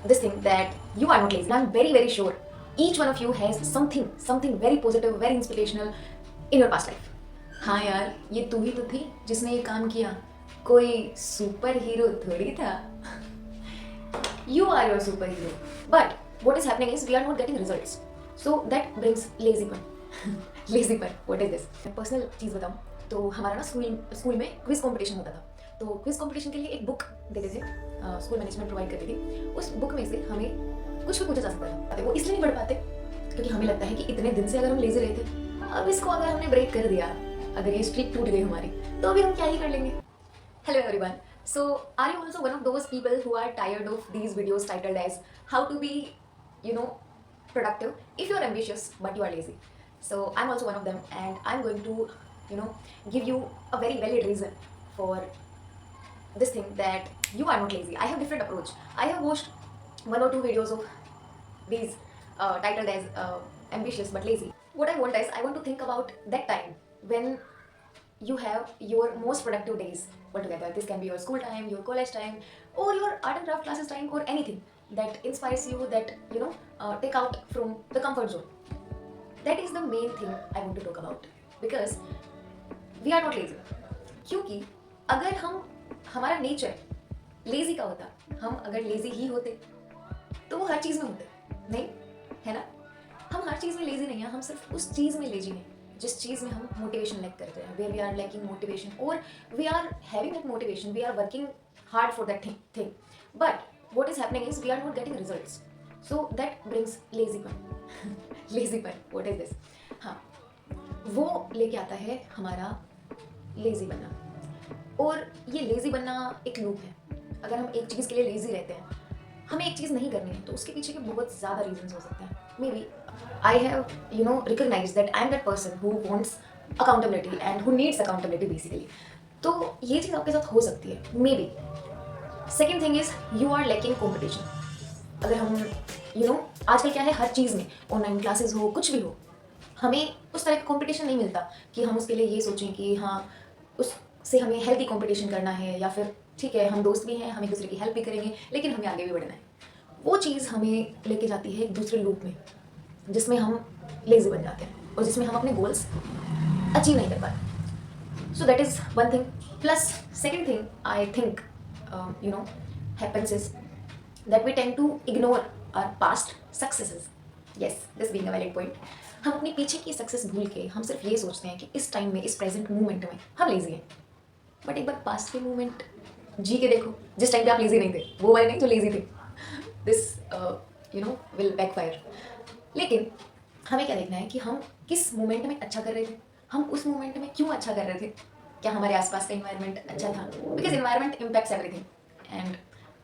this thing that you are not lazy. I'm very, very sure each one of you has something very positive, very inspirational in your past life. हाँ यार, ये तू ही तो थी जिसने ये काम किया, कोई सुपर हीरो थोड़ी था. You are your superhero. But what is happening is we are not getting results. So that brings lazypun. Lazypun. What is this? Personal चीज़ बताऊँ तो हमारा ना स्कूल में क्विज कंपटीशन होता था. तो क्विज कंपटीशन के लिए एक बुक देते थे, स्कूल मैनेजमेंट प्रोवाइड करती थी. उस बुक में से हमें कुछ भी पूछा जा सकता था. वो इसलिए नहीं पढ़ पाते क्योंकि हमें लगता है कि इतने दिन से अगर हम लेजी रहे थे, अब इसको अगर हमने ब्रेक कर दिया, अगर ये स्ट्रीक टूट गई हमारी, तो अभी हम क्या ही कर लेंगे. Hello everyone. So, are you also one of those people who are tired of these videos titled as how to be, productive if you are ambitious but you are lazy? So, I'm also one of them, and I'm going to, give you a very valid reason for this thing that you are not lazy. I have different approach. I have watched one or two videos of these titled as ambitious but lazy. What I want is I want to think about that time when you have your most productive days altogether. This can be your school time, your college time, or your art and craft classes time, or anything that inspires you, that take out from the comfort zone. That is the main thing I want to talk about, because we are not lazy. क्योंकि अगर हम हमारा nature lazy का होता, हम अगर lazy ही होते तो वो हर चीज़ में होते, नहीं है ना. हम हर चीज़ में लेजी नहीं हैं, हम सिर्फ उस चीज़ में लेजी हैं जिस चीज़ में हम मोटिवेशन लैक करते हैं, where we are lacking motivation, और we are having that motivation, we are working hard for that thing, but what is happening is we are not getting results. So that brings lazypun. Lazypun, what is this? हाँ, वो लेके आता है हमारा lazy बनना. और ये lazy बनना एक लूप है. अगर हम एक चीज़ के लिए लेजी रहते हैं, हमें एक चीज़ नहीं करनी है, तो उसके पीछे के बहुत ज़्यादा रीजंस हो सकते हैं. May be I have recognized that I am that person who wants accountability and who needs accountability basically. तो ये चीज़ आपके साथ हो सकती है, maybe. Second thing is you are lacking competition. अगर हम आजकल क्या है, हर चीज़ में ऑनलाइन क्लासेस हो, कुछ भी हो, हमें उस तरह का कंपटीशन नहीं मिलता कि हम उसके लिए ये सोचें कि हाँ उससे हमें हेल्दी कंपटीशन करना है, या फिर ठीक है हम दोस्त भी हैं, हम एक दूसरे की हेल्प भी करेंगे, लेकिन हमें आगे भी बढ़ना है. वो चीज़ हमें लेके जाती है एक दूसरे लूप में, जिसमें हम लेजी बन जाते हैं और जिसमें हम अपने गोल्स अचीव नहीं कर पाते. So that is one thing. Plus second thing I think happens is that we tend to ignore our past successes. Yes, this being a valid point. हम अपने पीछे की सक्सेस भूल के हम सिर्फ ये सोचते हैं कि इस टाइम में, इस प्रेजेंट मोमेंट में हम लेजी हैं. बट एक बार पास्ट के मोमेंट जी के देखो, जिस टाइम पे आप लेजी नहीं थे, वो वाले नहीं जो लेजी थे. This will backfire. लेकिन हमें क्या देखना है कि हम किस मोमेंट में अच्छा कर रहे थे, हम उस मोमेंट में क्यों अच्छा कर रहे थे. क्या हमारे आसपास का इन्वायरमेंट अच्छा था? Because environment impacts everything, and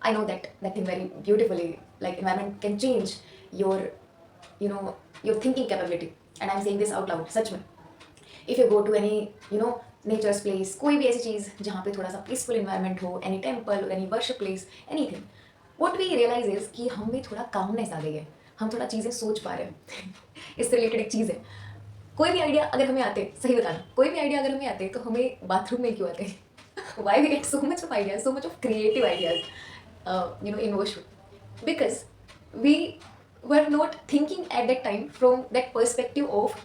I know that thing very beautifully. Like environment can change your your thinking capability, and I am saying this out loud. सच में, if you go to any nature's place, कोई भी ऐसी चीज़ जहाँ पे थोड़ा सा पीसफुल इन्वायरमेंट हो, एनी टेम्पल और any worship place, anything, what we realise is कि हम में थोड़ा कामनेस आ गई है, हम थोड़ा चीज़ें सोच पा रहे हैं. इससे रिलेटेड एक चीज़ है, कोई भी आइडिया अगर हमें आते, सही बताना, कोई भी आइडिया अगर हमें आते तो हमें बाथरूम में क्यों आते. Why we get so much of ideas, so much of creative ideas in washroom? Because we were not thinking at that time from that perspective of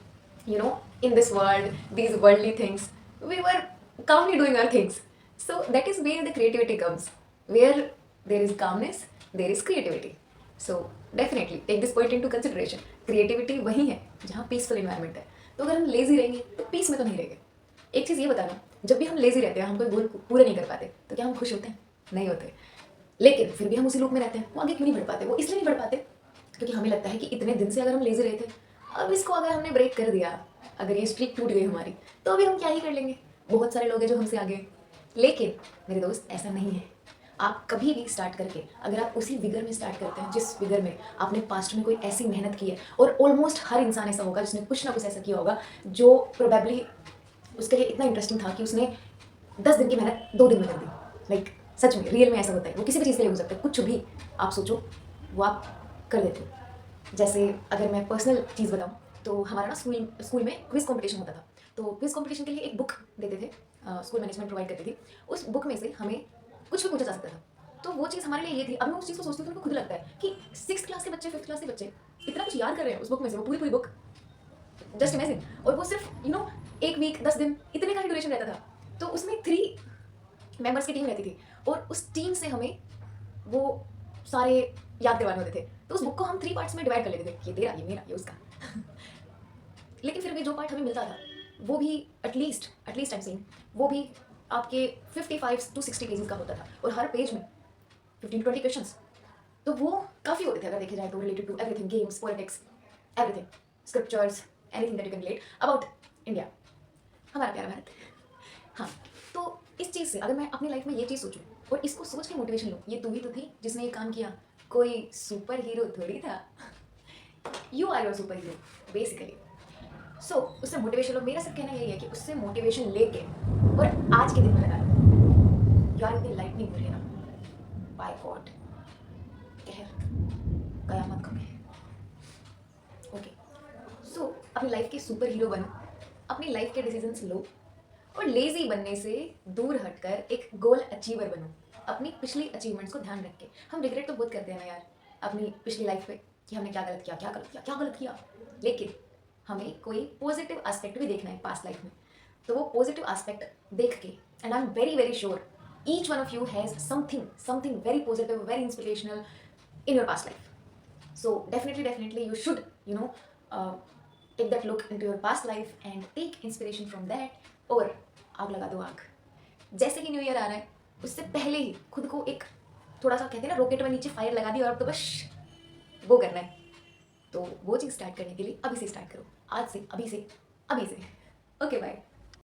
in this world, these worldly things. We were calmly doing our things. So that is where the creativity comes. Where there is calmness, there is creativity. So definitely take this point into consideration. Creativity वही है जहाँ peaceful environment है. तो अगर हम lazy रहेंगे तो piece में तो नहीं रहेंगे. एक चीज़ ये बताना, जब भी हम लेजी रहते हैं, हम कोई गोल पूरे नहीं कर पाते, तो क्या हम खुश होते हैं? नहीं होते. लेकिन फिर भी हम उसी लूप में रहते हैं. वो आगे क्यों नहीं बढ़ पाते? वो इसलिए नहीं बढ़ पाते क्योंकि हमें लगता है कि इतने दिन से अगर हम लेजी रहे थे, अब इसको अगर हमने ब्रेक कर दिया, अगर ये स्ट्रीक टूट गई हमारी, तो अभी हम क्या ही कर लेंगे. बहुत सारे लोग हैं जो हमसे आगे. लेकिन मेरे दोस्त, ऐसा नहीं है. आप कभी भी स्टार्ट करके अगर आप उसी विगर में स्टार्ट करते हैं जिस विगर में आपने पास्ट में कोई ऐसी मेहनत की है, और ऑलमोस्ट हर इंसान ऐसा होगा जिसने कुछ ना कुछ ऐसा किया होगा जो प्रोबेबली उसके लिए इतना इंटरेस्टिंग था कि उसने 10 दिन की मेहनत 2 दिन में कर दी. लाइक सच में, रियल में ऐसा होता है. वो किसी भी चीज़ के लिए हो सकता है, कुछ भी आप सोचो वो आप कर देते हो. जैसे अगर मैं पर्सनल चीज़ बताऊँ तो हमारा ना स्कूल में क्विज कंपटीशन होता था. तो क्विज कंपटीशन के लिए एक बुक देते थे, स्कूल मैनेजमेंट प्रोवाइड करती थी. उस बुक में से हमें कुछ भी पूछा जा सकता था. तो वो चीज़ हमारे लिए ये थी। अब मैं उस चीज़ को सोचती हूँ तो मेरे को खुद लगता है कि 6th क्लास के बच्चे, 5th क्लास के बच्चे इतना कुछ याद कर रहे हैं उस बुक में से, वो पूरी बुक, जस्ट इमेजिन। और वो सिर्फ 1 वीक 10 दिन इतने का ही ड्यूरेशन रहता था। तो उसमें 3 मेंबर्स की टीम रहती थी और उस टीम से हमें वो सारे याद करवाने होते थे। तो उस बुक को हम 3 पार्ट्स में डिवाइड कर लेते थे, ये तेरा, ये मेरा, ये उसका। लेकिन फिर भी जो पार्ट हमें मिलता था वो भी एटलीस्ट आई एम सेइंग, वो भी आपके 55 टू 60 पेजेस का होता था और हर पेज में 15 to 20 क्वेश्चंस। तो वो काफ़ी होते थे अगर देखे जाए तो, related to everything, games, politics, everything, scriptures, anything that you can relate about India, हमारा प्यारा भारत। हाँ, तो इस चीज़ से अगर मैं अपनी लाइफ में ये चीज़ सोचूं और इसको सोच के मोटिवेशन लूँ, ये तू ही तो थी जिसने ये काम किया, कोई सुपर हीरो थोड़ी था। You are your super hero basically. So उससे मोटिवेशन लो। मेरा सब कहना यही है कि उससे मोटिवेशन लेके और आज के दिन में लगा लो, you are in the lightning area, by God, कहर कयामत का कहर। ओके, सो अपनी लाइफ के सुपर हीरो बनो, अपनी लाइफ के डिसीजंस लो और लेजी बनने से दूर हटकर एक गोल अचीवर बनो। अपनी पिछली अचीवमेंट्स को ध्यान रख के। हम रिग्रेट तो बहुत करते हैं ना यार अपनी पिछली लाइफ पे कि हमने क्या गलत किया, क्या गलत किया, क्या गलत किया। लेकिन हमें कोई पॉजिटिव एस्पेक्ट भी देखना है पास्ट लाइफ में। तो वो पॉजिटिव एस्पेक्ट देख के, and I am very very sure each one of you has something very positive, very inspirational in your past life. So definitely you should take that look into your past life and take inspiration from that. और आग लगा दो आग। जैसे ही new year आ रहा है उससे पहले ही खुद को एक थोड़ा सा कहते हैं ना रॉकेट में नीचे फायर लगा दी और अब तो बस वो करना है। तो वो चीज़ स्टार्ट करने के लिए अभी से स्टार्ट करो, आज से, अभी से। Okay bye.